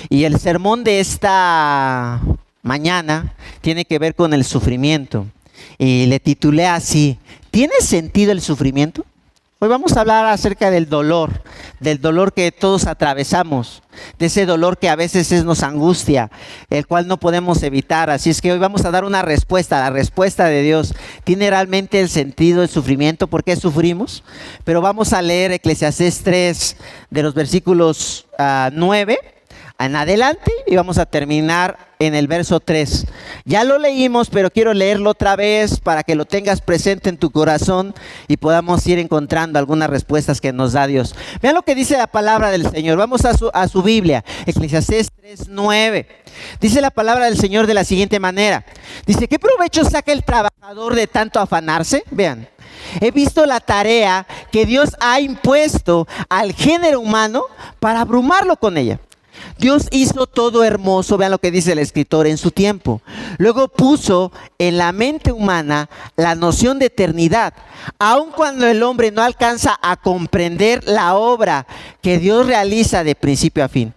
Y el sermón de esta mañana tiene que ver con el sufrimiento. Y le titulé así: ¿tiene sentido el sufrimiento? Hoy vamos a hablar acerca del dolor que todos atravesamos, de ese dolor que a veces nos angustia, el cual no podemos evitar. Así es que hoy vamos a dar una respuesta, la respuesta de Dios. ¿Tiene realmente el sentido el sufrimiento? ¿Por qué sufrimos? Pero vamos a leer Eclesiastés 3, de los versículos 9 en adelante, y vamos a terminar en el verso 3. Ya lo leímos, pero quiero leerlo otra vez para que lo tengas presente en tu corazón y podamos ir encontrando algunas respuestas que nos da Dios. Vean lo que dice la palabra del Señor. Vamos a su Biblia, Eclesiastés 3:9. Dice la palabra del Señor de la siguiente manera. Dice: ¿qué provecho saca el trabajador de tanto afanarse? Vean. He visto la tarea que Dios ha impuesto al género humano para abrumarlo con ella. Dios hizo todo hermoso, vean lo que dice el escritor, en su tiempo. Luego puso en la mente humana la noción de eternidad, aun cuando el hombre no alcanza a comprender la obra que Dios realiza de principio a fin.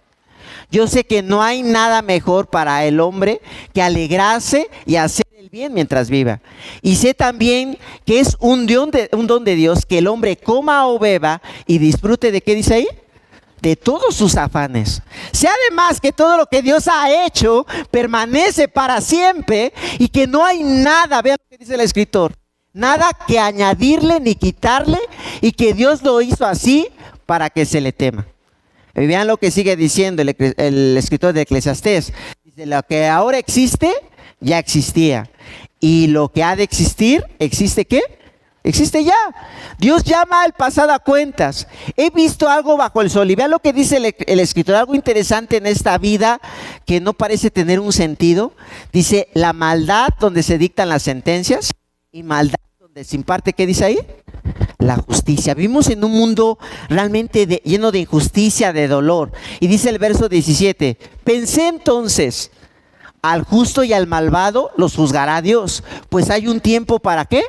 Yo sé que no hay nada mejor para el hombre que alegrarse y hacer el bien mientras viva. Y sé también que es un don de Dios que el hombre coma o beba y disfrute de, ¿qué dice ahí?, de todos sus afanes. Sé además que todo lo que Dios ha hecho permanece para siempre y que no hay nada, vean lo que dice el escritor, nada que añadirle ni quitarle, y que Dios lo hizo así para que se le tema. Y vean lo que sigue diciendo el escritor de Eclesiastés. Dice: lo que ahora existe ya existía, y lo que ha de existir, ¿existe qué? Existe ya. Dios llama al pasado a cuentas. He visto algo bajo el sol. Y vean lo que dice el escritor, algo interesante en esta vida que no parece tener un sentido. Dice: la maldad donde se dictan las sentencias, y maldad donde se imparte, ¿qué dice ahí?, la justicia. Vivimos en un mundo realmente lleno de injusticia, de dolor. Y dice el verso 17: pensé entonces, al justo y al malvado los juzgará Dios, pues hay un tiempo ¿para qué?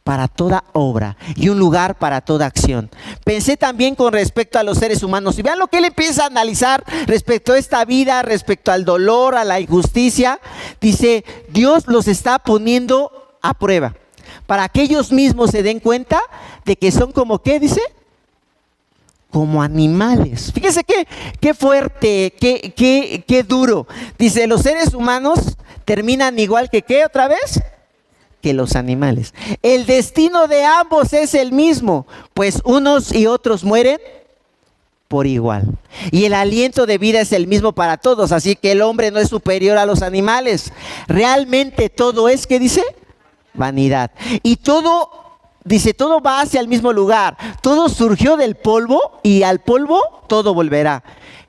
Para toda obra y un lugar para toda acción. Pensé también con respecto a los seres humanos. Y vean lo que él empieza a analizar respecto a esta vida, respecto al dolor, a la injusticia. Dice: Dios los está poniendo a prueba para que ellos mismos se den cuenta de que son como, ¿qué dice?, como animales. Fíjense qué fuerte, qué duro. Dice: los seres humanos terminan igual que, ¿qué otra vez?, que los animales. El destino de ambos es el mismo, pues unos y otros mueren por igual. Y el aliento de vida es el mismo para todos, así que el hombre no es superior a los animales. Realmente todo es, ¿qué dice?, vanidad. Y todo, dice, todo va hacia el mismo lugar. Todo surgió del polvo y al polvo todo volverá.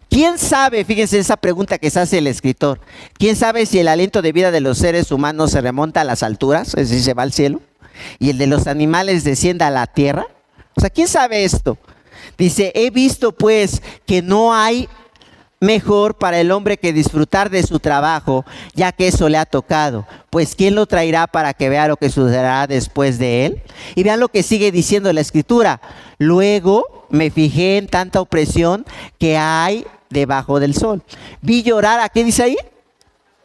¿Quién sabe? Fíjense esa pregunta que se hace el escritor. ¿Quién sabe si el aliento de vida de los seres humanos se remonta a las alturas, es decir, se va al cielo, y el de los animales descienda a la tierra? O sea, ¿quién sabe esto? Dice: he visto pues que no hay mejor para el hombre que disfrutar de su trabajo, ya que eso le ha tocado. Pues ¿quién lo traerá para que vea lo que sucederá después de él? Y vean lo que sigue diciendo la escritura: luego me fijé en tanta opresión que hay debajo del sol. Vi llorar, ¿a qué dice ahí?,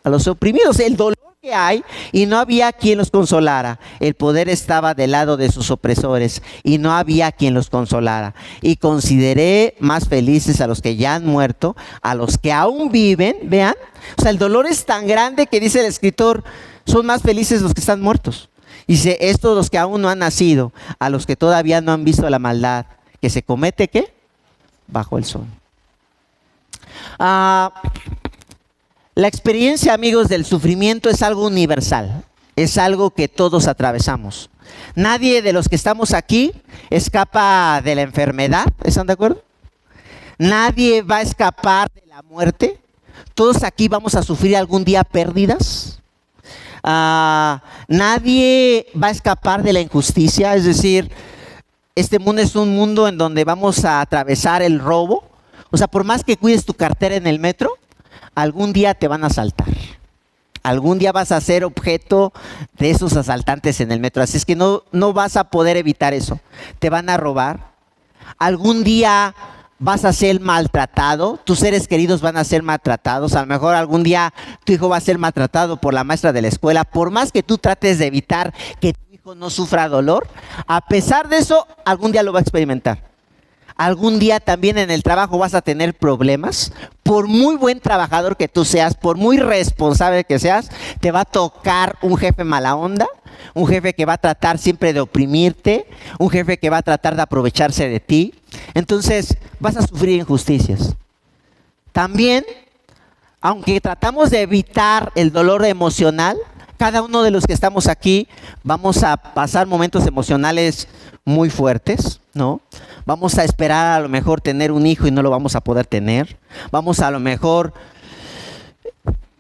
a los oprimidos, el dolor que hay, y no había quien los consolara. El poder estaba del lado de sus opresores y no había quien los consolara. Y consideré más felices a los que ya han muerto, a los que aún viven. Vean, o sea, el dolor es tan grande que dice el escritor: son más felices los que están muertos. Dice: estos los que aún no han nacido, a los que todavía no han visto la maldad que se comete, ¿qué?, bajo el sol. La experiencia, amigos, del sufrimiento es algo universal, es algo que todos atravesamos. Nadie de los que estamos aquí escapa de la enfermedad, ¿están de acuerdo? Nadie va a escapar de la muerte. Todos aquí vamos a sufrir algún día pérdidas. Nadie va a escapar de la injusticia, es decir, este mundo es un mundo en donde vamos a atravesar el robo. O sea, por más que cuides tu cartera en el metro, algún día te van a asaltar. Algún día vas a ser objeto de esos asaltantes en el metro. Así es que no vas a poder evitar eso. Te van a robar. Algún día vas a ser maltratado, tus seres queridos van a ser maltratados, a lo mejor algún día tu hijo va a ser maltratado por la maestra de la escuela, por más que tú trates de evitar que tu hijo no sufra dolor, a pesar de eso, algún día lo va a experimentar. Algún día también en el trabajo vas a tener problemas, por muy buen trabajador que tú seas, por muy responsable que seas, te va a tocar un jefe mala onda, un jefe que va a tratar siempre de oprimirte, un jefe que va a tratar de aprovecharse de ti. Entonces vas a sufrir injusticias. También, aunque tratamos de evitar el dolor emocional, cada uno de los que estamos aquí vamos a pasar momentos emocionales muy fuertes, ¿no? Vamos a esperar a lo mejor tener un hijo y no lo vamos a poder tener. Vamos a lo mejor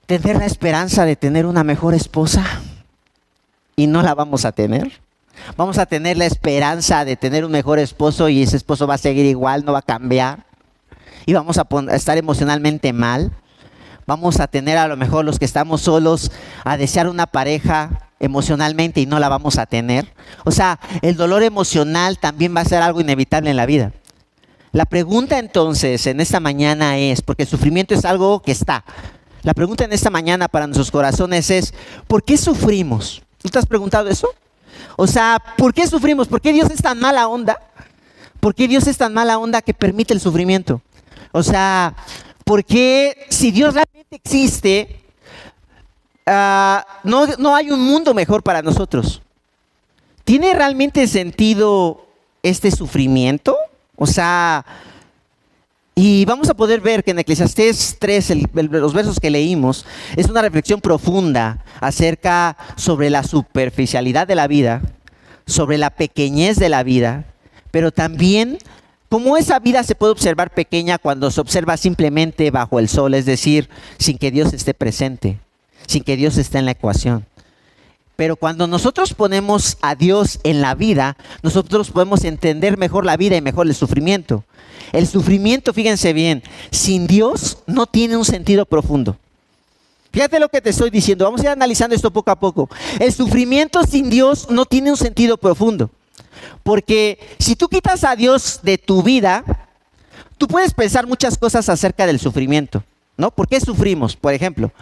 tener la esperanza de tener una mejor esposa y no la vamos a tener. Vamos a tener la esperanza de tener un mejor esposo y ese esposo va a seguir igual, no va a cambiar. Y vamos a estar emocionalmente mal. Vamos a tener a lo mejor los que estamos solos a desear una pareja emocionalmente y no la vamos a tener. O sea, el dolor emocional también va a ser algo inevitable en la vida. La pregunta entonces en esta mañana es, porque el sufrimiento es algo que está. La pregunta en esta mañana para nuestros corazones es, ¿por qué sufrimos? ¿Tú te has preguntado eso? O sea, ¿por qué sufrimos? ¿Por qué Dios es tan mala onda? ¿Por qué Dios es tan mala onda que permite el sufrimiento? O sea, ¿por qué si Dios realmente existe, no hay un mundo mejor para nosotros? ¿Tiene realmente sentido este sufrimiento? O sea, y vamos a poder ver que en Eclesiastés 3, los versos que leímos, es una reflexión profunda acerca sobre la superficialidad de la vida, sobre la pequeñez de la vida, pero también cómo esa vida se puede observar pequeña cuando se observa simplemente bajo el sol, es decir, sin que Dios esté presente, sin que Dios esté en la ecuación. Pero cuando nosotros ponemos a Dios en la vida, nosotros podemos entender mejor la vida y mejor el sufrimiento. El sufrimiento, fíjense bien, sin Dios no tiene un sentido profundo. Fíjate lo que te estoy diciendo, vamos a ir analizando esto poco a poco. El sufrimiento sin Dios no tiene un sentido profundo. Porque si tú quitas a Dios de tu vida, tú puedes pensar muchas cosas acerca del sufrimiento, ¿no? ¿Por qué sufrimos? Por ejemplo,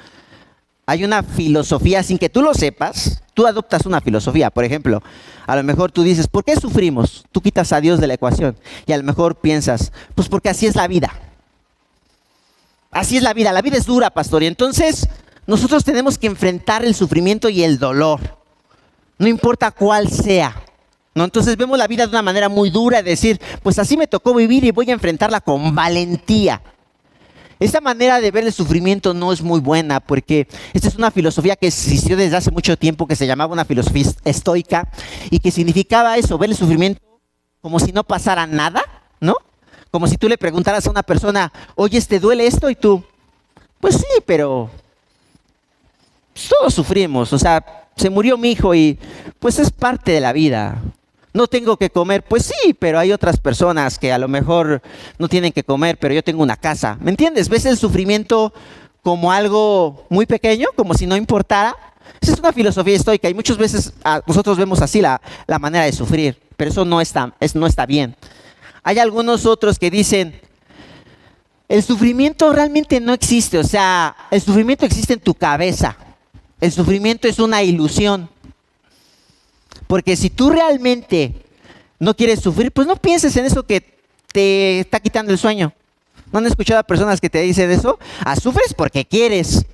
hay una filosofía, sin que tú lo sepas, tú adoptas una filosofía. Por ejemplo, a lo mejor tú dices, ¿por qué sufrimos? Tú quitas a Dios de la ecuación y a lo mejor piensas, pues porque así es la vida. Así es la vida es dura, pastor. Y entonces nosotros tenemos que enfrentar el sufrimiento y el dolor, no importa cuál sea, ¿no? Entonces vemos la vida de una manera muy dura, de decir, pues así me tocó vivir y voy a enfrentarla con valentía. Esta manera de ver el sufrimiento no es muy buena, porque esta es una filosofía que existió desde hace mucho tiempo, que se llamaba una filosofía estoica, y que significaba eso, ver el sufrimiento como si no pasara nada, ¿no? Como si tú le preguntaras a una persona, oye, ¿te duele esto? Y tú, pues sí, pero todos sufrimos, o sea, se murió mi hijo y pues es parte de la vida. No tengo que comer, pues sí, pero hay otras personas que a lo mejor no tienen que comer, pero yo tengo una casa. ¿Me entiendes? ¿Ves el sufrimiento como algo muy pequeño, como si no importara? Esa es una filosofía estoica y muchas veces nosotros vemos así la manera de sufrir, pero eso no está bien. Hay algunos otros que dicen, el sufrimiento realmente no existe, o sea, el sufrimiento existe en tu cabeza. El sufrimiento es una ilusión. Porque si tú realmente no quieres sufrir, pues no pienses en eso que te está quitando el sueño. ¿No han escuchado a personas que te dicen eso? Sufres porque quieres.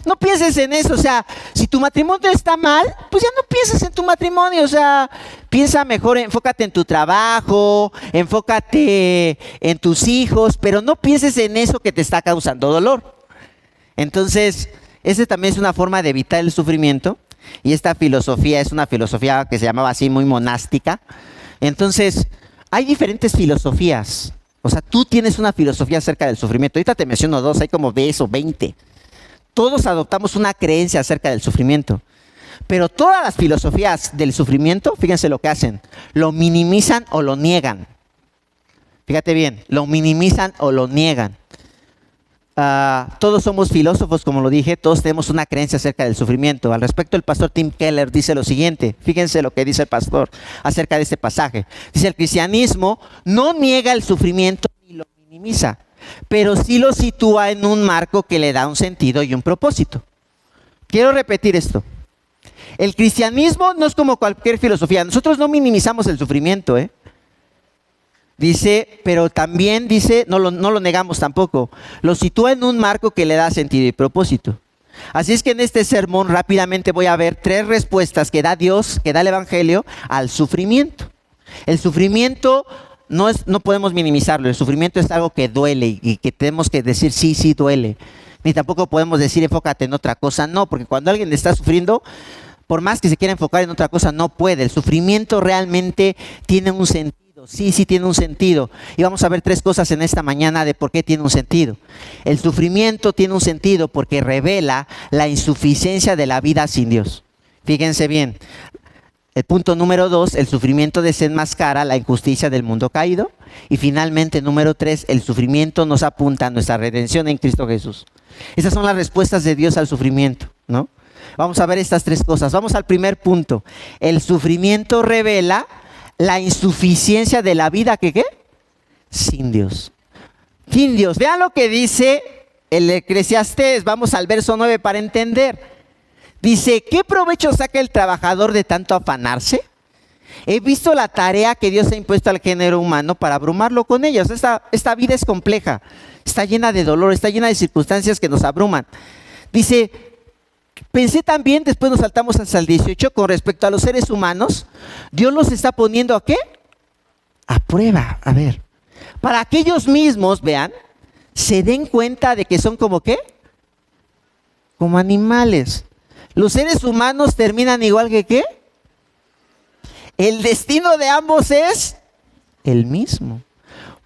No pienses en eso, o sea, si tu matrimonio está mal, pues ya no pienses en tu matrimonio, o sea, piensa mejor, enfócate en tu trabajo, enfócate en tus hijos, pero no pienses en eso que te está causando dolor. Entonces, esa también es una forma de evitar el sufrimiento. Y esta filosofía es una filosofía que se llamaba así, muy monástica. Entonces, hay diferentes filosofías. O sea, tú tienes una filosofía acerca del sufrimiento. Ahorita te menciono 2, hay como 10 o 20. Todos adoptamos una creencia acerca del sufrimiento. Pero todas las filosofías del sufrimiento, fíjense lo que hacen. Lo minimizan o lo niegan. Fíjate bien, lo minimizan o lo niegan. Todos somos filósofos, como lo dije, todos tenemos una creencia acerca del sufrimiento. Al respecto, el pastor Tim Keller dice lo siguiente, fíjense lo que dice el pastor acerca de este pasaje. Dice, el cristianismo no niega el sufrimiento ni lo minimiza, pero sí lo sitúa en un marco que le da un sentido y un propósito. Quiero repetir esto. El cristianismo no es como cualquier filosofía. Nosotros no minimizamos el sufrimiento, Dice, pero también dice, no lo negamos tampoco. Lo sitúa en un marco que le da sentido y propósito. Así es que en este sermón rápidamente voy a ver 3 respuestas que da Dios, que da el Evangelio al sufrimiento. El sufrimiento no podemos minimizarlo. El sufrimiento es algo que duele y que tenemos que decir sí duele. Ni tampoco podemos decir enfócate en otra cosa. No, porque cuando alguien está sufriendo, por más que se quiera enfocar en otra cosa, no puede. El sufrimiento realmente tiene un sentido. Sí tiene un sentido. Y vamos a ver 3 cosas en esta mañana de por qué tiene un sentido. El sufrimiento tiene un sentido porque revela la insuficiencia de la vida sin Dios. Fíjense bien. El punto número 2, el sufrimiento desenmascara la injusticia del mundo caído. Y finalmente, número 3, el sufrimiento nos apunta a nuestra redención en Cristo Jesús. Esas son las respuestas de Dios al sufrimiento, ¿no? Vamos a ver estas 3 cosas. Vamos al primer punto. El sufrimiento revela la insuficiencia de la vida que ¿qué? Sin Dios. Sin Dios. Vean lo que dice el Eclesiastés. Vamos al verso 9 para entender. Dice, ¿qué provecho saca el trabajador de tanto afanarse? He visto la tarea que Dios ha impuesto al género humano para abrumarlo con ella. O sea, esta vida es compleja, está llena de dolor, está llena de circunstancias que nos abruman. Dice, pensé también, después nos saltamos hasta el 18, con respecto a los seres humanos, Dios los está poniendo ¿a qué? A prueba, a ver. Para que ellos mismos, vean, se den cuenta de que son como ¿qué? Como animales. Los seres humanos terminan igual que ¿qué? El destino de ambos es el mismo.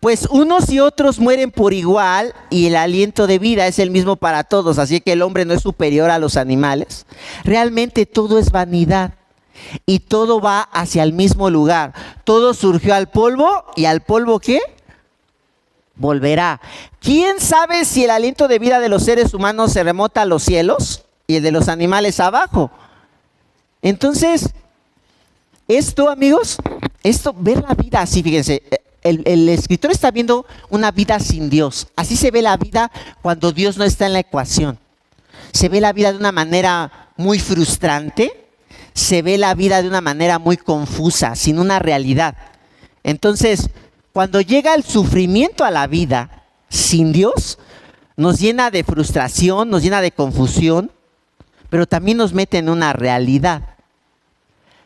Pues unos y otros mueren por igual y el aliento de vida es el mismo para todos. Así que el hombre no es superior a los animales. Realmente todo es vanidad y todo va hacia el mismo lugar. Todo surgió al polvo y al polvo ¿qué? Volverá. ¿Quién sabe si el aliento de vida de los seres humanos se remota a los cielos y el de los animales abajo? Entonces, esto, amigos, ver la vida así, fíjense. El escritor está viendo una vida sin Dios. Así se ve la vida cuando Dios no está en la ecuación. Se ve la vida de una manera muy frustrante. Se ve la vida de una manera muy confusa, sin una realidad. Entonces, cuando llega el sufrimiento a la vida sin Dios, nos llena de frustración, nos llena de confusión, pero también nos mete en una realidad.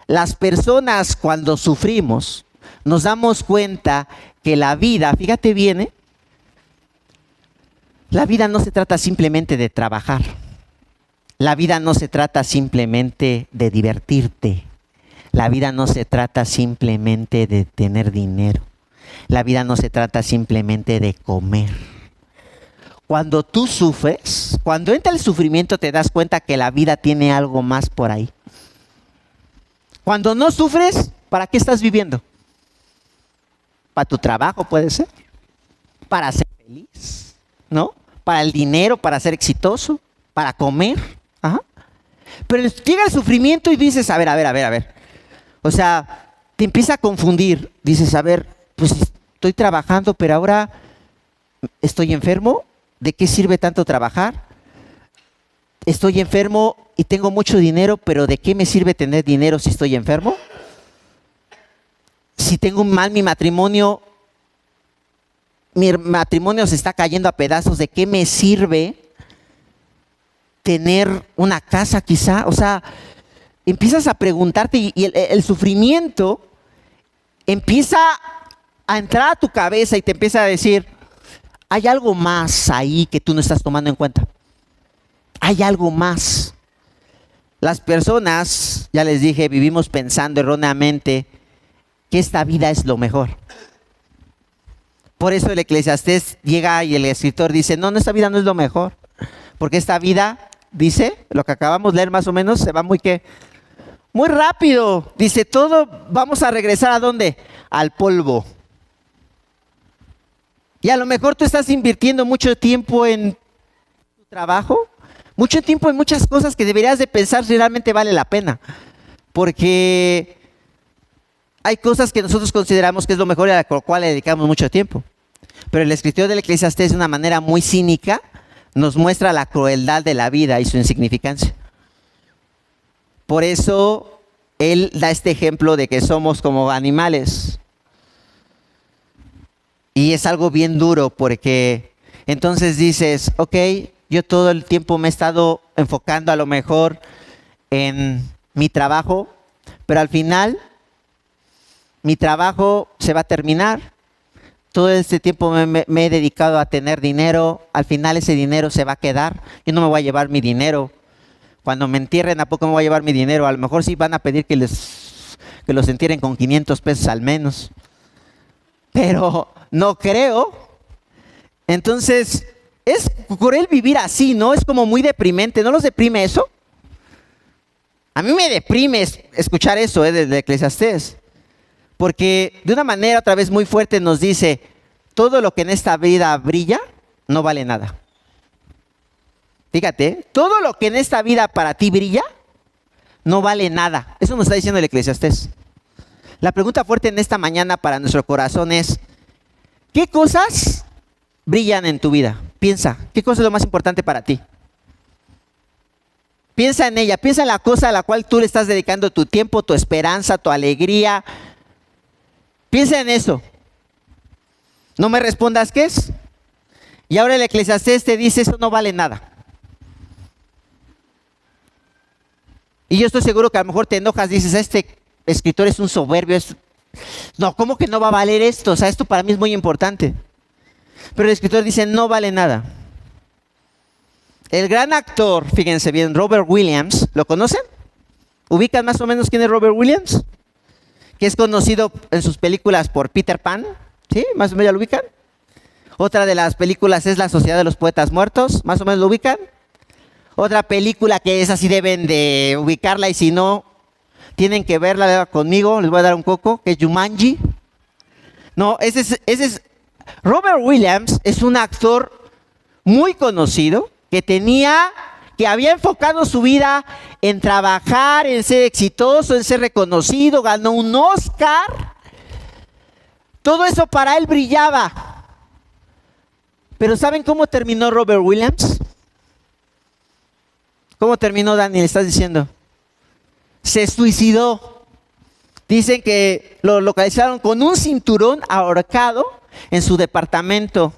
Las personas cuando sufrimos, nos damos cuenta que la vida, fíjate bien, la vida no se trata simplemente de trabajar. La vida no se trata simplemente de divertirte. La vida no se trata simplemente de tener dinero. La vida no se trata simplemente de comer. Cuando tú sufres, cuando entra el sufrimiento te das cuenta que la vida tiene algo más por ahí. Cuando no sufres, ¿para qué estás viviendo? Para tu trabajo puede ser, para ser feliz, ¿no? Para el dinero, para ser exitoso, para comer. Ajá. Pero llega el sufrimiento y dices, a ver. O sea, te empieza a confundir. Dices, a ver, pues estoy trabajando, pero ahora estoy enfermo. ¿De qué sirve tanto trabajar? Estoy enfermo y tengo mucho dinero, pero ¿de qué me sirve tener dinero si estoy enfermo? Si tengo mal mi matrimonio se está cayendo a pedazos, ¿de qué me sirve tener una casa quizá? O sea, empiezas a preguntarte y el sufrimiento empieza a entrar a tu cabeza y te empieza a decir, hay algo más ahí que tú no estás tomando en cuenta. Hay algo más. Las personas, ya les dije, vivimos pensando erróneamente que esta vida es lo mejor. Por eso el Eclesiastés llega y el escritor dice, no, esta vida no es lo mejor. Porque esta vida, dice, lo que acabamos de leer más o menos, se va muy rápido. Dice, todo vamos a regresar ¿a dónde? Al polvo. Y a lo mejor tú estás invirtiendo mucho tiempo en tu trabajo, mucho tiempo en muchas cosas que deberías de pensar si realmente vale la pena. Porque hay cosas que nosotros consideramos que es lo mejor y a la cual le dedicamos mucho tiempo. Pero el escritor del Eclesiastés, de una manera muy cínica, nos muestra la crueldad de la vida y su insignificancia. Por eso él da este ejemplo de que somos como animales. Y es algo bien duro porque entonces dices, ok, yo todo el tiempo me he estado enfocando a lo mejor en mi trabajo, pero al final mi trabajo se va a terminar. Todo este tiempo me he dedicado a tener dinero, al final ese dinero se va a quedar. Yo no me voy a llevar mi dinero. Cuando me entierren, ¿a poco me voy a llevar mi dinero? A lo mejor sí van a pedir que los entierren con 500 pesos al menos. Pero no creo. Entonces, es cruel vivir así, ¿no? Es como muy deprimente. ¿No los deprime eso? A mí me deprime escuchar eso de Eclesiastés. Porque de una manera otra vez muy fuerte nos dice, todo lo que en esta vida brilla no vale nada. Fíjate, todo lo que en esta vida para ti brilla no vale nada. Eso nos está diciendo el Eclesiastés. La pregunta fuerte en esta mañana para nuestro corazón es, ¿qué cosas brillan en tu vida? Piensa, ¿qué cosa es lo más importante para ti? Piensa en ella, piensa en la cosa a la cual tú le estás dedicando tu tiempo, tu esperanza, tu alegría. Piensa en eso. No me respondas qué es. Y ahora el Eclesiastés te dice, eso no vale nada. Y yo estoy seguro que a lo mejor te enojas, dices, este escritor es un soberbio. No, ¿cómo que no va a valer esto? O sea, esto para mí es muy importante. Pero el escritor dice, no vale nada. El gran actor, fíjense bien, Robert Williams, ¿lo conocen? ¿Ubican más o menos quién es Robert Williams? Que es conocido en sus películas por Peter Pan, ¿sí? ¿Más o menos ya lo ubican? Otra de las películas es La Sociedad de los Poetas Muertos, ¿más o menos lo ubican? Otra película que es así, deben de ubicarla y si no, tienen que verla conmigo, les voy a dar un coco, que es Jumanji. No, ese es Robert Williams, es un actor muy conocido que había enfocado su vida en trabajar, en ser exitoso, en ser reconocido, ganó un Oscar. Todo eso para él brillaba. Pero ¿saben cómo terminó Robert Williams? ¿Cómo terminó, Daniel? ¿Estás diciendo? Se suicidó. Dicen que lo localizaron con un cinturón ahorcado en su departamento.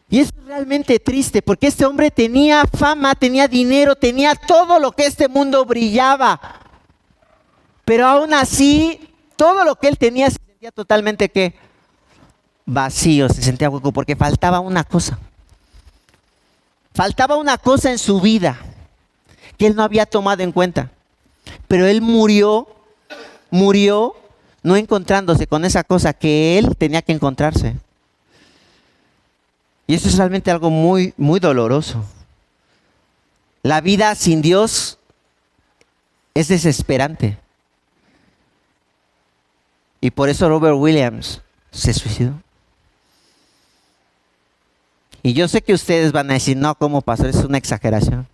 Y eso es realmente triste, porque este hombre tenía fama, tenía dinero, tenía todo lo que este mundo brillaba. Pero aún así, todo lo que él tenía se sentía totalmente ¿qué? Vacío, se sentía hueco, porque faltaba una cosa. Faltaba una cosa en su vida que él no había tomado en cuenta. Pero él murió no encontrándose con esa cosa que él tenía que encontrarse. Y eso es realmente algo muy, muy doloroso. La vida sin Dios es desesperante. Y por eso Robert Williams se suicidó. Y yo sé que ustedes van a decir, no, ¿cómo pasó? Es una exageración.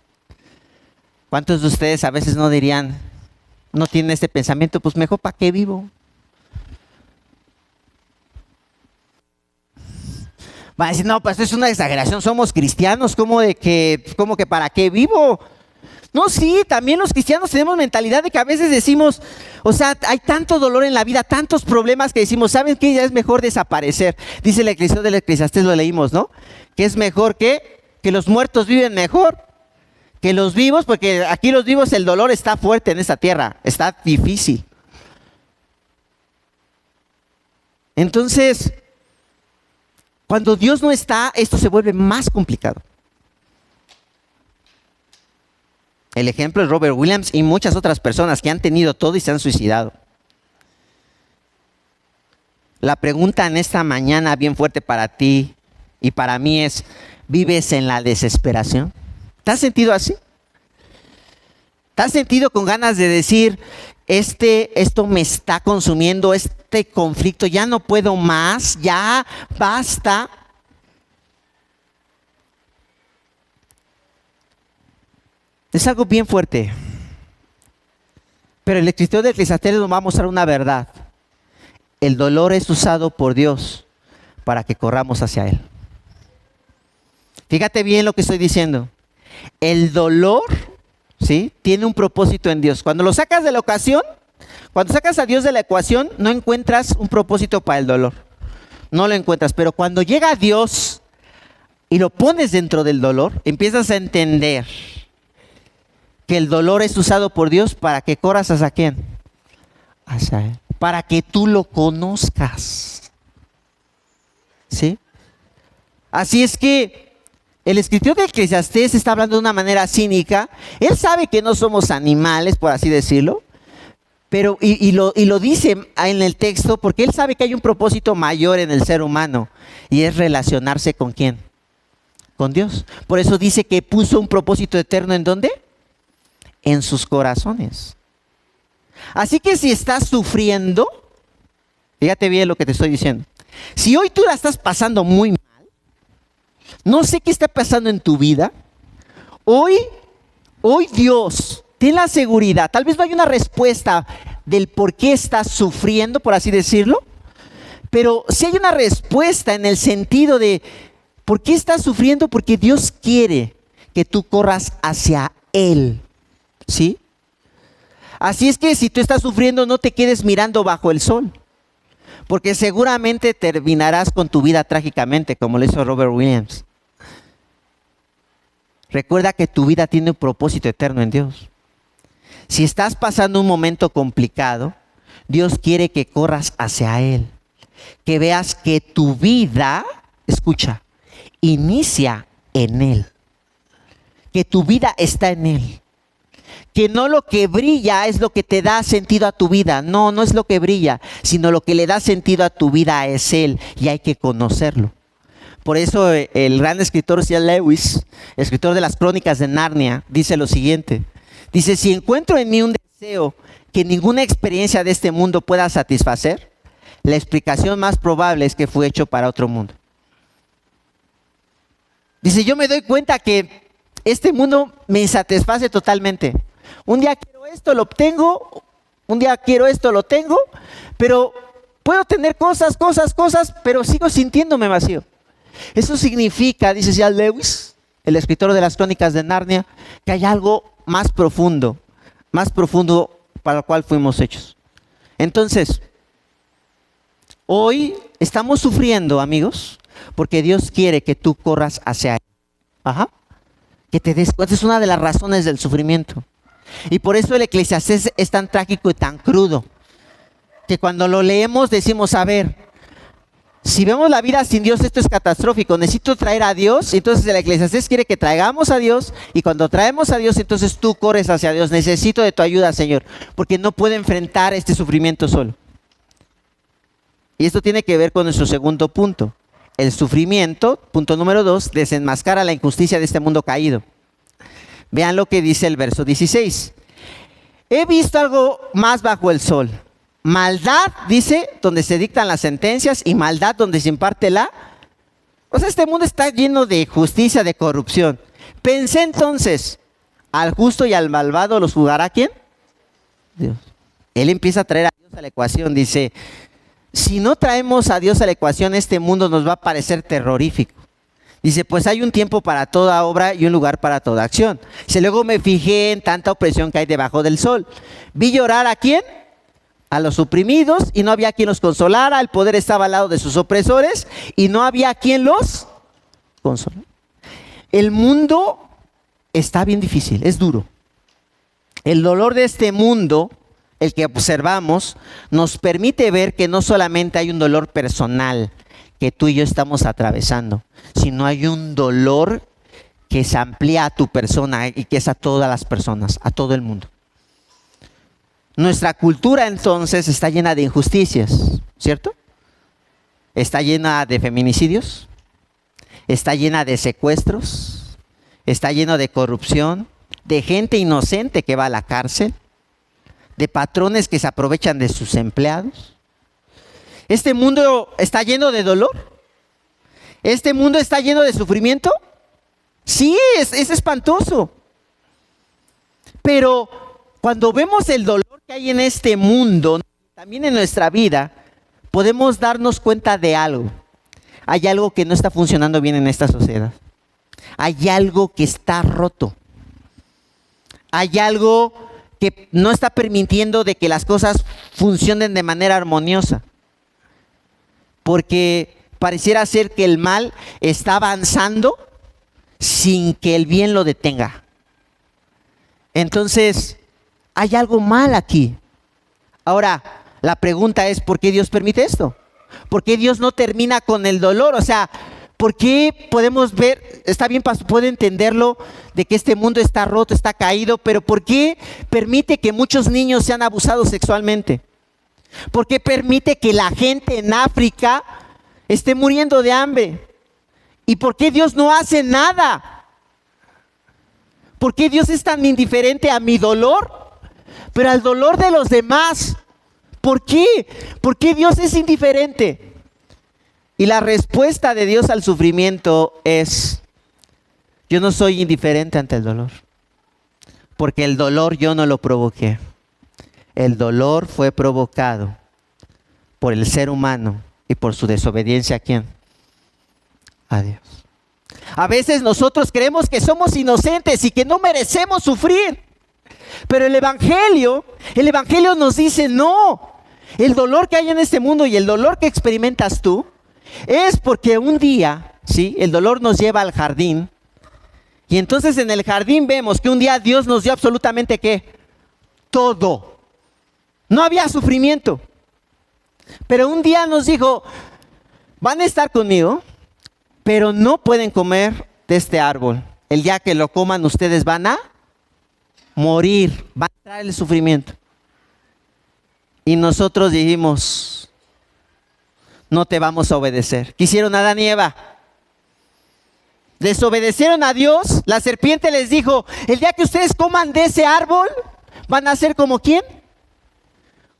¿Cuántos de ustedes a veces no dirían, no tienen este pensamiento, pues mejor para qué vivo? Van a decir, no, pues esto es una exageración, somos cristianos, ¿cómo que para qué vivo? No, sí, también los cristianos tenemos mentalidad de que a veces decimos, o sea, hay tanto dolor en la vida, tantos problemas que decimos, ¿saben qué? Ya es mejor desaparecer. Dice el escritor del Eclesiastés, lo leímos, ¿no? Que es mejor que los muertos viven mejor que los vivos, porque aquí los vivos el dolor está fuerte en esta tierra, está difícil. Entonces, cuando Dios no está, esto se vuelve más complicado. El ejemplo es Robert Williams y muchas otras personas que han tenido todo y se han suicidado. La pregunta en esta mañana bien fuerte para ti y para mí es, ¿vives en la desesperación? ¿Te has sentido así? ¿Te has sentido con ganas de decir, esto me está consumiendo, este conflicto, ya no puedo más, ya basta? Es algo bien fuerte. Pero el escritor de Eclesiastés nos va a mostrar una verdad. el dolor es usado por Dios para que corramos hacia Él. Fíjate bien lo que estoy diciendo. El dolor, ¿sí?, tiene un propósito en Dios. Cuando lo sacas de la ecuación, cuando sacas a Dios de la ecuación, no encuentras un propósito para el dolor. No lo encuentras. Pero cuando llega Dios y lo pones dentro del dolor, empiezas a entender que el dolor es usado por Dios para que corras hacia quién. Hacia Él. Para que tú lo conozcas. ¿Sí? Así es que el escritor de Eclesiastés está hablando de una manera cínica. Él sabe que no somos animales, por así decirlo. Pero, y lo dice en el texto porque él sabe que hay un propósito mayor en el ser humano. Y es relacionarse con ¿quién? Con Dios. Por eso dice que puso un propósito eterno ¿en dónde? En sus corazones. Así que si estás sufriendo, fíjate bien lo que te estoy diciendo. Si hoy tú la estás pasando muy mal, no sé qué está pasando en tu vida, hoy Dios, ten la seguridad, tal vez no hay una respuesta del por qué estás sufriendo, por así decirlo, pero sí hay una respuesta en el sentido de por qué estás sufriendo, porque Dios quiere que tú corras hacia Él, ¿sí? Así es que si tú estás sufriendo, no te quedes mirando bajo el sol, porque seguramente terminarás con tu vida trágicamente, como lo hizo Robert Williams. Recuerda que tu vida tiene un propósito eterno en Dios. Si estás pasando un momento complicado, Dios quiere que corras hacia Él, que veas que tu vida, escucha, inicia en Él, que tu vida está en Él. Que no lo que brilla es lo que te da sentido a tu vida. No, no es lo que brilla, sino lo que le da sentido a tu vida es Él. Y hay que conocerlo. Por eso el gran escritor C.S. Lewis, escritor de las Crónicas de Narnia, dice lo siguiente. Dice, si encuentro en mí un deseo que ninguna experiencia de este mundo pueda satisfacer, la explicación más probable es que fue hecho para otro mundo. Dice, yo me doy cuenta que este mundo me insatisface totalmente. Un día quiero esto, lo obtengo. Un día quiero esto, lo tengo. Pero puedo tener cosas, pero sigo sintiéndome vacío. Eso significa, dice C.S. Lewis, el escritor de las Crónicas de Narnia, que hay algo más profundo para lo cual fuimos hechos. Entonces, hoy estamos sufriendo, amigos, porque Dios quiere que tú corras hacia Él. Ajá. Que te des cuenta, es una de las razones del sufrimiento. Y por eso el Eclesiastés es tan trágico y tan crudo, que cuando lo leemos decimos, a ver, si vemos la vida sin Dios, esto es catastrófico, necesito traer a Dios. Entonces el Eclesiastés quiere que traigamos a Dios, y cuando traemos a Dios, entonces tú corres hacia Dios. Necesito de tu ayuda, Señor, porque no puedo enfrentar este sufrimiento solo. Y esto tiene que ver con nuestro segundo punto. El sufrimiento, punto número 2, desenmascara la injusticia de este mundo caído. Vean lo que dice el verso 16. He visto algo más bajo el sol. Maldad, dice, donde se dictan las sentencias, y maldad donde se imparte la... O sea, este mundo está lleno de justicia, de corrupción. Pensé entonces, al justo y al malvado los juzgará ¿quién? Dios. Él empieza a traer a Dios a la ecuación, dice... Si no traemos a Dios a la ecuación, este mundo nos va a parecer terrorífico. Dice, pues hay un tiempo para toda obra y un lugar para toda acción. Dice, luego me fijé en tanta opresión que hay debajo del sol. Vi llorar ¿a quién? A los oprimidos, y no había quien los consolara. El poder estaba al lado de sus opresores y no había quien los consolara. El mundo está bien difícil, es duro. El dolor de este mundo, el que observamos, nos permite ver que no solamente hay un dolor personal que tú y yo estamos atravesando, sino hay un dolor que se amplía a tu persona y que es a todas las personas, a todo el mundo. Nuestra cultura entonces está llena de injusticias, ¿cierto? Está llena de feminicidios, está llena de secuestros, está lleno de corrupción, de gente inocente que va a la cárcel, de patrones que se aprovechan de sus empleados. Este mundo está lleno de dolor. Este mundo está lleno de sufrimiento. Sí, es espantoso. Pero cuando vemos el dolor que hay en este mundo, también en nuestra vida, podemos darnos cuenta de algo. Hay algo que no está funcionando bien en esta sociedad. Hay algo que está roto. Hay algo que no está permitiendo de que las cosas funcionen de manera armoniosa. Porque pareciera ser que el mal está avanzando sin que el bien lo detenga. Entonces, hay algo mal aquí. Ahora, la pregunta es, ¿por qué Dios permite esto? ¿Por qué Dios no termina con el dolor? O sea, ¿por qué podemos ver, está bien, pastor, puedo entenderlo, de que este mundo está roto, está caído, pero ¿por qué permite que muchos niños sean abusados sexualmente? ¿Por qué permite que la gente en África esté muriendo de hambre? ¿Y por qué Dios no hace nada? ¿Por qué Dios es tan indiferente a mi dolor, pero al dolor de los demás? ¿Por qué? ¿Por qué Dios es indiferente? Y la respuesta de Dios al sufrimiento es: yo no soy indiferente ante el dolor, porque el dolor yo no lo provoqué. El dolor fue provocado por el ser humano y por su desobediencia. ¿A quién? A Dios. A veces nosotros creemos que somos inocentes y que no merecemos sufrir. Pero el Evangelio nos dice no. El dolor que hay en este mundo y el dolor que experimentas tú es porque un día, ¿sí?, el dolor nos lleva al jardín. Y entonces en el jardín vemos que un día Dios nos dio absolutamente ¿qué? Todo. No había sufrimiento. Pero un día nos dijo: van a estar conmigo, pero no pueden comer de este árbol. El día que lo coman ustedes van a morir, va a entrar el sufrimiento. Y nosotros dijimos: no te vamos a obedecer. ¿Qué hicieron Adán y Eva? Desobedecieron a Dios. La serpiente les dijo: el día que ustedes coman de ese árbol, van a ser como ¿quién?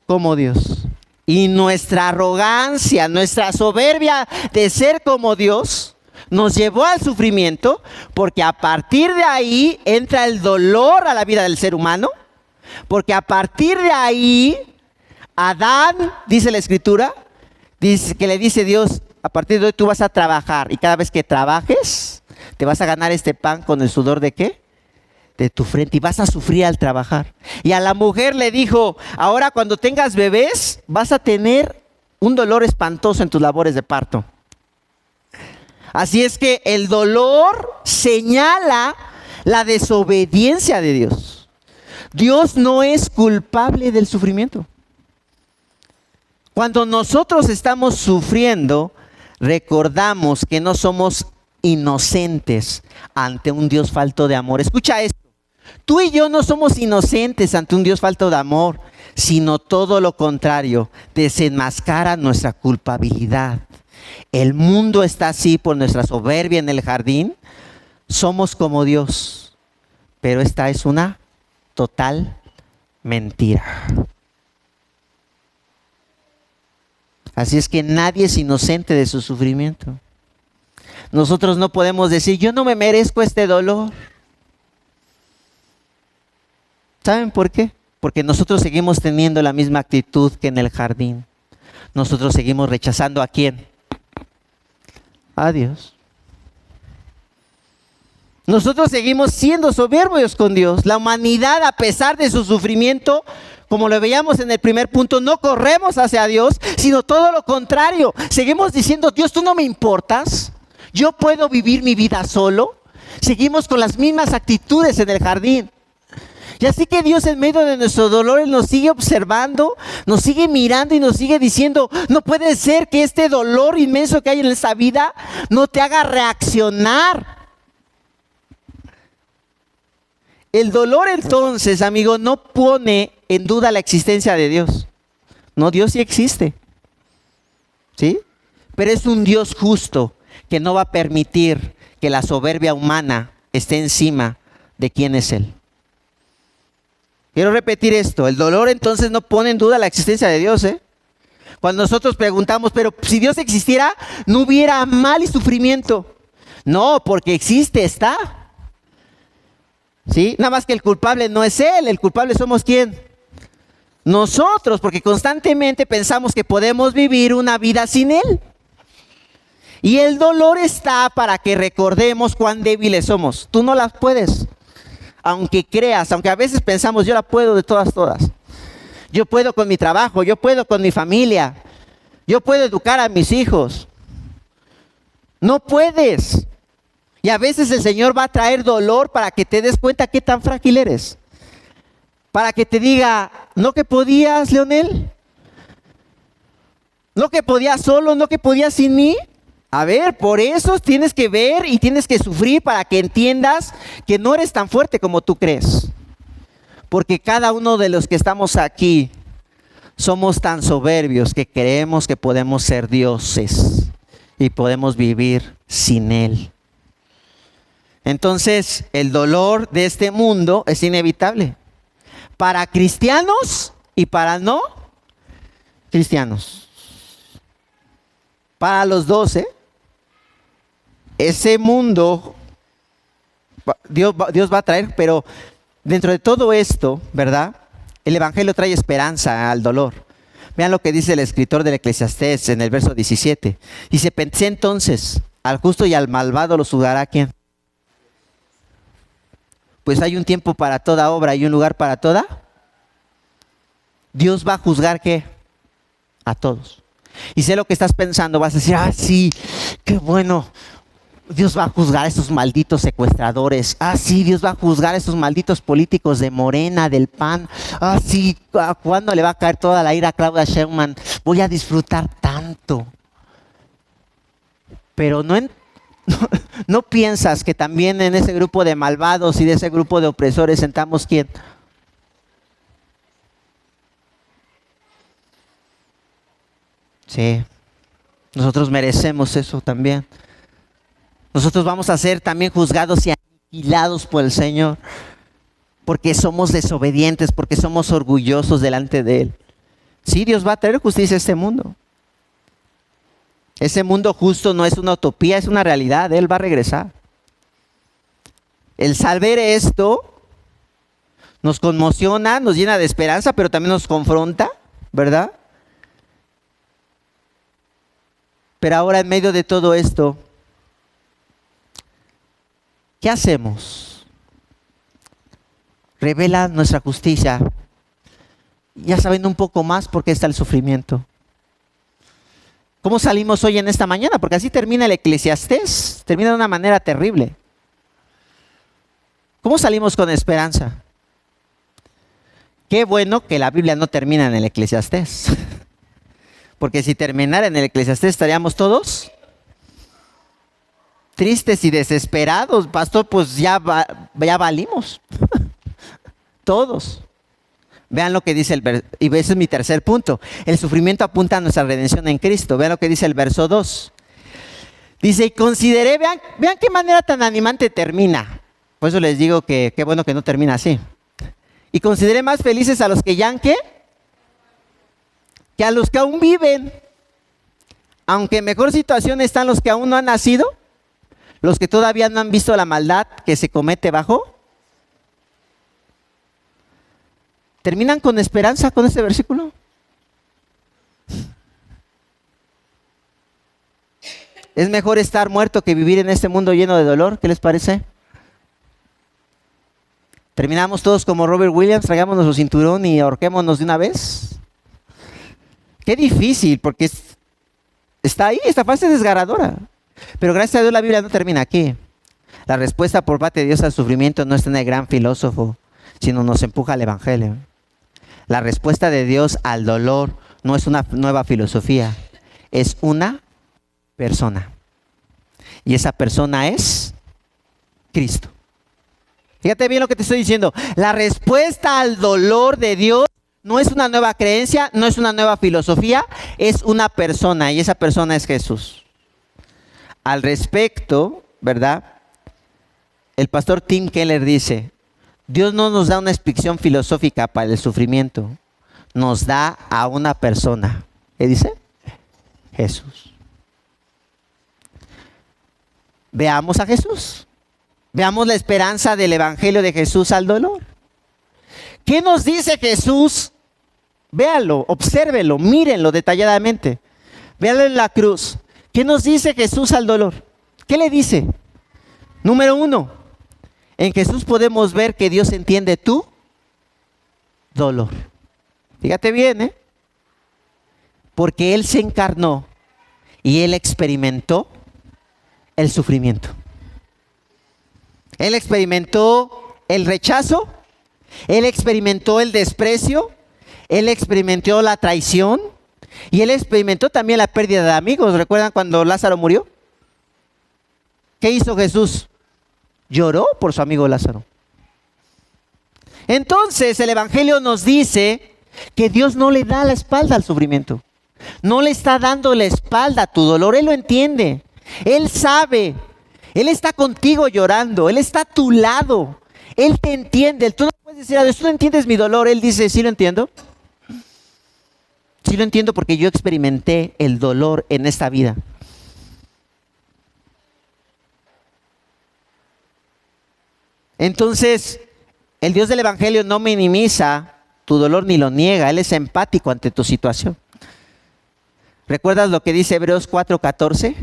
Como Dios. Y nuestra arrogancia, nuestra soberbia de ser como Dios nos llevó al sufrimiento, porque a partir de ahí entra el dolor a la vida del ser humano, porque a partir de ahí Adán, dice la Escritura, dice que le dice Dios: a partir de hoy tú vas a trabajar, y cada vez que trabajes te vas a ganar este pan con el sudor ¿de qué? De tu frente, y vas a sufrir al trabajar. Y a la mujer le dijo: ahora cuando tengas bebés vas a tener un dolor espantoso en tus labores de parto. Así es que el dolor señala la desobediencia de Dios. Dios no es culpable del sufrimiento. Cuando nosotros estamos sufriendo, recordamos que no somos inocentes ante un Dios falto de amor. Escucha esto. Tú y yo no somos inocentes ante un Dios falto de amor, sino todo lo contrario, desenmascara nuestra culpabilidad. El mundo está así por nuestra soberbia en el jardín. Somos como Dios, pero esta es una total mentira. Así es que nadie es inocente de su sufrimiento. Nosotros no podemos decir: yo no me merezco este dolor. ¿Saben por qué? Porque nosotros seguimos teniendo la misma actitud que en el jardín. Nosotros seguimos rechazando ¿a quién? A Dios. Nosotros seguimos siendo soberbios con Dios. La humanidad, a pesar de su sufrimiento, como lo veíamos en el primer punto, no corremos hacia Dios, sino todo lo contrario. Seguimos diciendo: Dios, tú no me importas. Yo puedo vivir mi vida solo. Seguimos con las mismas actitudes en el jardín. Y así que Dios, en medio de nuestro dolor, Él nos sigue observando, nos sigue mirando y nos sigue diciendo: no puede ser que este dolor inmenso que hay en esta vida no te haga reaccionar. El dolor, entonces, amigo, no pone en duda la existencia de Dios. No, Dios sí existe, ¿sí? Pero es un Dios justo que no va a permitir que la soberbia humana esté encima de quién es Él. Quiero repetir esto: el dolor entonces no pone en duda la existencia de Dios, ¿eh? Cuando nosotros preguntamos: pero si Dios existiera, no hubiera mal y sufrimiento. No, porque existe, está. ¿Sí? Nada más que el culpable no es Él, el culpable somos ¿quién? Nosotros, porque constantemente pensamos que podemos vivir una vida sin Él. Y el dolor está para que recordemos cuán débiles somos. Tú no las puedes, aunque creas, aunque a veces pensamos, yo la puedo de todas. Yo puedo con mi trabajo, yo puedo con mi familia, yo puedo educar a mis hijos. No puedes. Y a veces el Señor va a traer dolor para que te des cuenta qué tan frágil eres. Para que te diga, ¿no que podías, Leonel? ¿No que podías solo? ¿No que podías sin mí? A ver, por eso tienes que ver y tienes que sufrir para que entiendas que no eres tan fuerte como tú crees. Porque cada uno de los que estamos aquí somos tan soberbios que creemos que podemos ser dioses y podemos vivir sin Él. Entonces, el dolor de este mundo es inevitable. Para cristianos y para no cristianos. Para los dos, ese mundo Dios va a traer, pero dentro de todo esto, ¿verdad? El Evangelio trae esperanza al dolor. Vean lo que dice el escritor del Eclesiastés en el verso 17. Dice, pensé entonces, al justo y al malvado los juzgará ¿quién? Pues hay un tiempo para toda obra y un lugar para toda. Dios va a juzgar ¿qué? A todos. Y sé lo que estás pensando, vas a decir, sí, qué bueno. Dios va a juzgar a esos malditos secuestradores. Sí, Dios va a juzgar a esos malditos políticos de Morena, del PAN. Sí, ¿cuándo le va a caer toda la ira a Claudia Sheinbaum? Voy a disfrutar tanto. Pero no piensas que también en ese grupo de malvados y de ese grupo de opresores sentamos ¿quién? Sí, nosotros merecemos eso también. Nosotros vamos a ser también juzgados y aniquilados por el Señor, porque somos desobedientes, porque somos orgullosos delante de Él. Sí, Dios va a traer justicia a este mundo. Ese mundo justo no es una utopía, es una realidad. Él va a regresar. El saber esto nos conmociona, nos llena de esperanza, pero también nos confronta, ¿verdad? Pero ahora en medio de todo esto, ¿qué hacemos? Revela nuestra justicia, ya sabiendo un poco más por qué está el sufrimiento. ¿Cómo salimos hoy en esta mañana? Porque así termina el Eclesiastés, termina de una manera terrible. ¿Cómo salimos con esperanza? Qué bueno que la Biblia no termina en el Eclesiastés. Porque si terminara en el Eclesiastés estaríamos todos tristes y desesperados. Pastor, pues ya valimos. Todos. Vean lo que dice y ese es mi tercer punto. El sufrimiento apunta a nuestra redención en Cristo. Vean lo que dice el verso 2. Dice, y consideré, vean qué manera tan animante termina. Por eso les digo que qué bueno que no termina así. Y consideré más felices a los que ya han ¿qué? Que a los que aún viven. Aunque en mejor situación están los que aún no han nacido, los que todavía no han visto la maldad que se comete bajo. ¿Terminan con esperanza con este versículo? Es mejor estar muerto que vivir en este mundo lleno de dolor. ¿Qué les parece? ¿Terminamos todos como Robert Williams? Traigamos nuestro cinturón y ahorquémonos de una vez. Qué difícil, porque está ahí, esta fase es desgarradora. Pero gracias a Dios la Biblia no termina aquí. La respuesta por parte de Dios al sufrimiento no está en el gran filósofo, sino nos empuja al Evangelio. La respuesta de Dios al dolor no es una nueva filosofía, es una persona. Y esa persona es Cristo. Fíjate bien lo que te estoy diciendo. La respuesta al dolor de Dios no es una nueva creencia, no es una nueva filosofía, es una persona y esa persona es Jesús. Al respecto, ¿verdad? El pastor Tim Keller dice, Dios no nos da una explicación filosófica para el sufrimiento, nos da a una persona. ¿Qué dice? Jesús. Veamos a Jesús. Veamos la esperanza del Evangelio de Jesús al dolor. ¿Qué nos dice Jesús Véalo, obsérvelo, mírenlo detalladamente. Véalo en la cruz. ¿Qué nos dice Jesús al dolor? ¿Qué le dice? Número 1, en Jesús podemos ver que Dios entiende tu dolor. Fíjate bien, porque Él se encarnó y Él experimentó el sufrimiento. Él experimentó el rechazo, Él experimentó el desprecio, Él experimentó la traición y Él experimentó también la pérdida de amigos. ¿Recuerdan cuando Lázaro murió? ¿Qué hizo Jesús? Lloró por su amigo Lázaro. Entonces el Evangelio nos dice que Dios no le da la espalda al sufrimiento. No le está dando la espalda a tu dolor. Él lo entiende. Él sabe. Él está contigo llorando. Él está a tu lado. Él te entiende. Tú no puedes decir a Dios, tú no entiendes mi dolor. Él dice, sí lo entiendo. Sí lo entiendo porque yo experimenté el dolor en esta vida. Entonces, el Dios del Evangelio no minimiza tu dolor ni lo niega. Él es empático ante tu situación. ¿Recuerdas lo que dice Hebreos 4:14?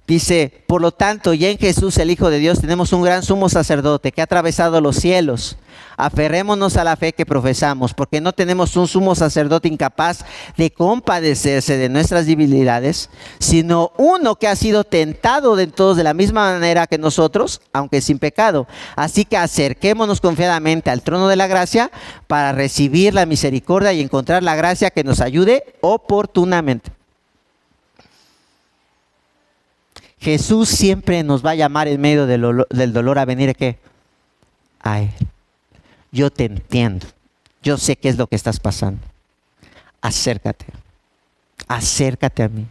Dice, por lo tanto, ya en Jesús, el Hijo de Dios, tenemos un gran sumo sacerdote que ha atravesado los cielos. Aferrémonos a la fe que profesamos, porque no tenemos un sumo sacerdote incapaz de compadecerse de nuestras debilidades, sino uno que ha sido tentado de todos de la misma manera que nosotros, aunque sin pecado. Así que acerquémonos confiadamente al trono de la gracia para recibir la misericordia y encontrar la gracia que nos ayude oportunamente. Jesús siempre nos va a llamar en medio del dolor a venir, ¿qué? A Él. Yo te entiendo. Yo sé qué es lo que estás pasando. Acércate. Acércate a mí.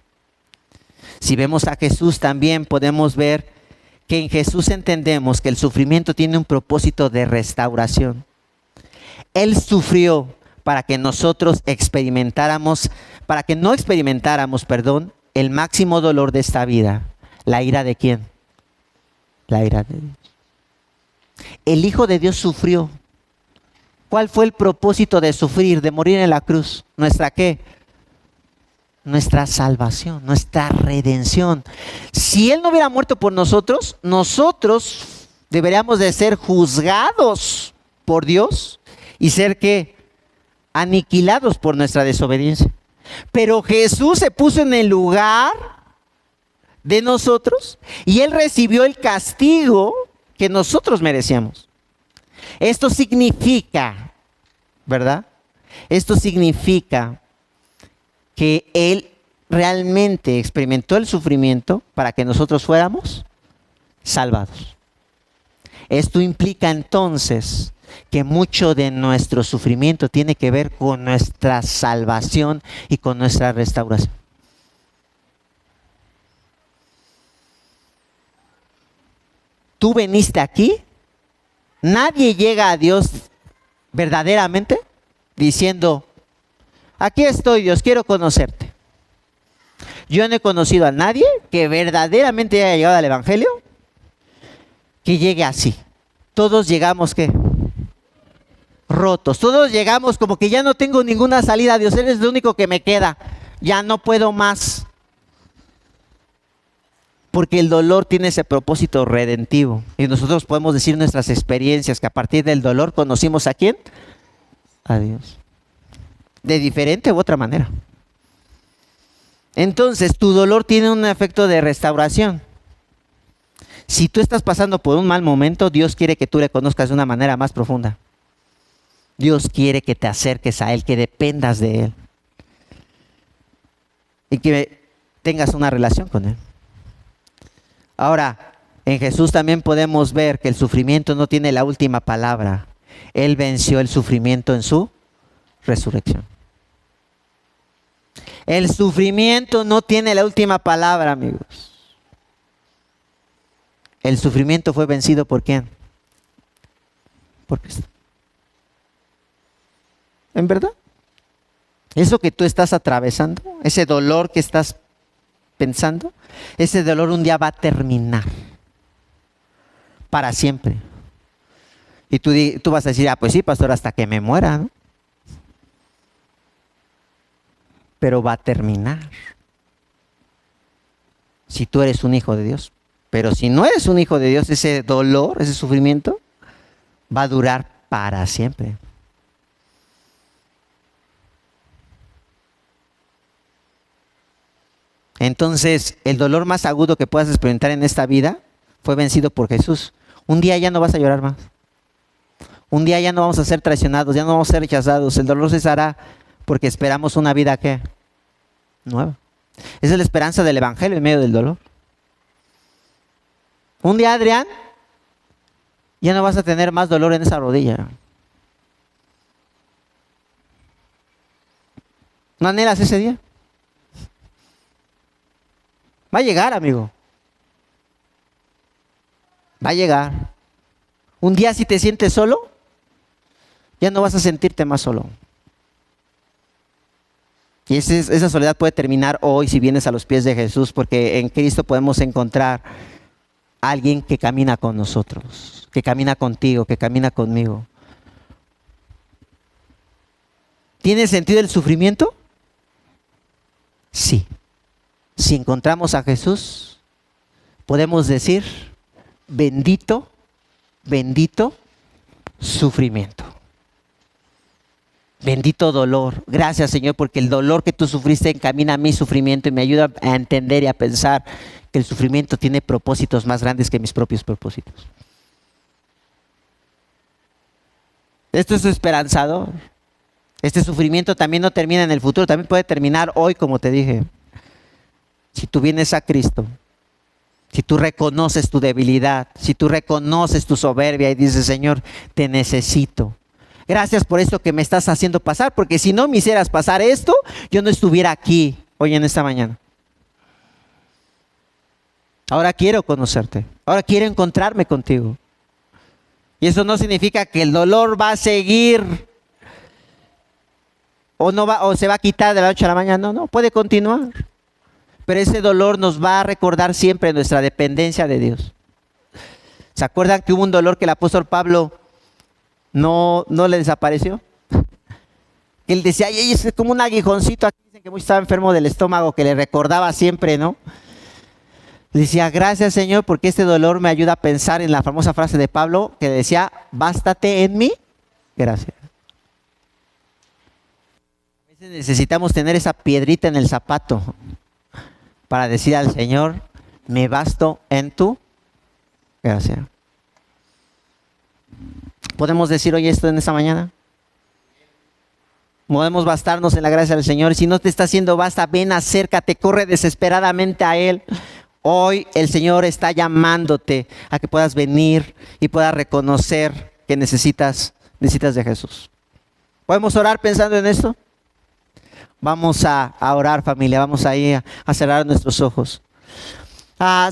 Si vemos a Jesús también podemos ver que en Jesús entendemos que el sufrimiento tiene un propósito de restauración. Él sufrió para que nosotros experimentáramos, para que no experimentáramos, el máximo dolor de esta vida. ¿La ira de quién? La ira de Dios. El Hijo de Dios sufrió. ¿Cuál fue el propósito de sufrir, de morir en la cruz? ¿Nuestra qué? Nuestra salvación, nuestra redención. Si Él no hubiera muerto por nosotros, nosotros deberíamos de ser juzgados por Dios y ser ¿qué? Aniquilados por nuestra desobediencia. Pero Jesús se puso en el lugar de nosotros y Él recibió el castigo que nosotros merecíamos. Esto significa, ¿verdad? Esto significa que Él realmente experimentó el sufrimiento para que nosotros fuéramos salvados. Esto implica entonces que mucho de nuestro sufrimiento tiene que ver con nuestra salvación y con nuestra restauración. Tú veniste aquí, nadie llega a Dios verdaderamente diciendo, aquí estoy Dios, quiero conocerte. Yo no he conocido a nadie que verdaderamente haya llegado al Evangelio, que llegue así. Todos llegamos, ¿qué? Rotos. Todos llegamos como que ya no tengo ninguna salida. Dios, eres lo único que me queda. Ya no puedo más. Porque el dolor tiene ese propósito redentivo. Y nosotros podemos decir nuestras experiencias que a partir del dolor conocimos ¿a quién? A Dios. De diferente u otra manera. Entonces, tu dolor tiene un efecto de restauración. Si tú estás pasando por un mal momento, Dios quiere que tú le conozcas de una manera más profunda. Dios quiere que te acerques a Él, que dependas de Él. Y que tengas una relación con Él. Ahora, en Jesús también podemos ver que el sufrimiento no tiene la última palabra. Él venció el sufrimiento en su resurrección. El sufrimiento no tiene la última palabra, amigos. El sufrimiento fue vencido ¿por quién? Por Cristo. ¿En verdad? Eso que tú estás atravesando, ese dolor que estás pensando, ese dolor un día va a terminar. Para siempre. Y tú vas a decir, pues sí, pastor, hasta que me muera, ¿no? pero va a terminar. Si tú eres un hijo de Dios. Pero si no eres un hijo de Dios, ese dolor, ese sufrimiento, va a durar para siempre. Entonces, el dolor más agudo que puedas experimentar en esta vida fue vencido por Jesús. Un día ya no vas a llorar más. Un día ya no vamos a ser traicionados, ya no vamos a ser rechazados. El dolor cesará porque esperamos una vida, ¿qué? Nueva. Esa es la esperanza del Evangelio en medio del dolor. Un día, Adrián, ya no vas a tener más dolor en esa rodilla. ¿No anhelas ese día? Va a llegar, amigo. Va a llegar. Un día si te sientes solo, ya no vas a sentirte más solo. Y esa soledad puede terminar hoy si vienes a los pies de Jesús, porque en Cristo podemos encontrar a alguien que camina con nosotros, que camina contigo, que camina conmigo. ¿Tiene sentido el sufrimiento? Sí. Si encontramos a Jesús, podemos decir, bendito, bendito sufrimiento. Bendito dolor. Gracias, Señor, porque el dolor que tú sufriste encamina mi sufrimiento y me ayuda a entender y a pensar que el sufrimiento tiene propósitos más grandes que mis propios propósitos. Esto es esperanzador. Este sufrimiento también no termina en el futuro, también puede terminar hoy, como te dije. Si tú vienes a Cristo, si tú reconoces tu debilidad, si tú reconoces tu soberbia y dices, Señor, te necesito. Gracias por esto que me estás haciendo pasar, porque si no me hicieras pasar esto, yo no estuviera aquí hoy en esta mañana. Ahora quiero conocerte, ahora quiero encontrarme contigo. Y eso no significa que el dolor va a seguir o se va a quitar de la noche a la mañana. No, puede continuar. Pero ese dolor nos va a recordar siempre nuestra dependencia de Dios. ¿Se acuerdan que hubo un dolor que el apóstol Pablo no le desapareció? Él decía, ay, es como un aguijoncito aquí, dicen que mucho estaba enfermo del estómago, que le recordaba siempre, ¿no? Le decía, gracias, Señor, porque este dolor me ayuda a pensar en la famosa frase de Pablo que decía, bástate en mí, gracias. A veces necesitamos tener esa piedrita en el zapato para decir al Señor, me basto en tu gracia. ¿Podemos decir hoy esto en esta mañana? Podemos bastarnos en la gracia del Señor. Si no te está haciendo basta, ven, acércate, corre desesperadamente a Él. Hoy el Señor está llamándote a que puedas venir y puedas reconocer que necesitas de Jesús. ¿Podemos orar pensando en esto? Vamos a orar, familia, vamos ahí a cerrar nuestros ojos.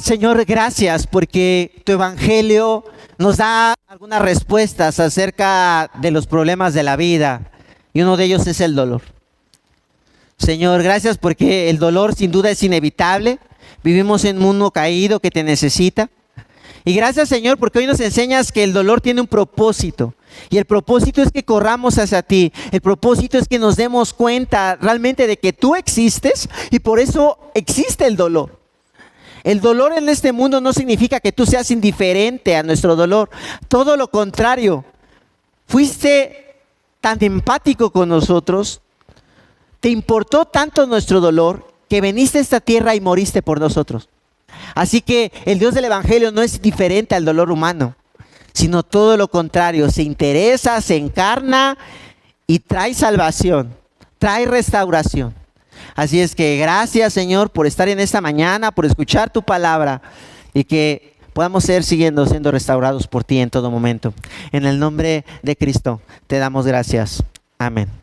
Señor, gracias porque tu evangelio nos da algunas respuestas acerca de los problemas de la vida y uno de ellos es el dolor. Señor, gracias porque el dolor sin duda es inevitable. Vivimos en un mundo caído que te necesita. Y gracias, Señor, porque hoy nos enseñas que el dolor tiene un propósito. Y el propósito es que corramos hacia ti. El propósito es que nos demos cuenta realmente de que tú existes y por eso existe el dolor. El dolor en este mundo no significa que tú seas indiferente a nuestro dolor. Todo lo contrario. Fuiste tan empático con nosotros. Te importó tanto nuestro dolor que viniste a esta tierra y moriste por nosotros. Así que el Dios del evangelio no es diferente al dolor humano, sino todo lo contrario, se interesa, se encarna y trae salvación, trae restauración. Así es que gracias, Señor, por estar en esta mañana, por escuchar tu palabra y que podamos seguir siendo restaurados por ti en todo momento. En el nombre de Cristo te damos gracias. Amén.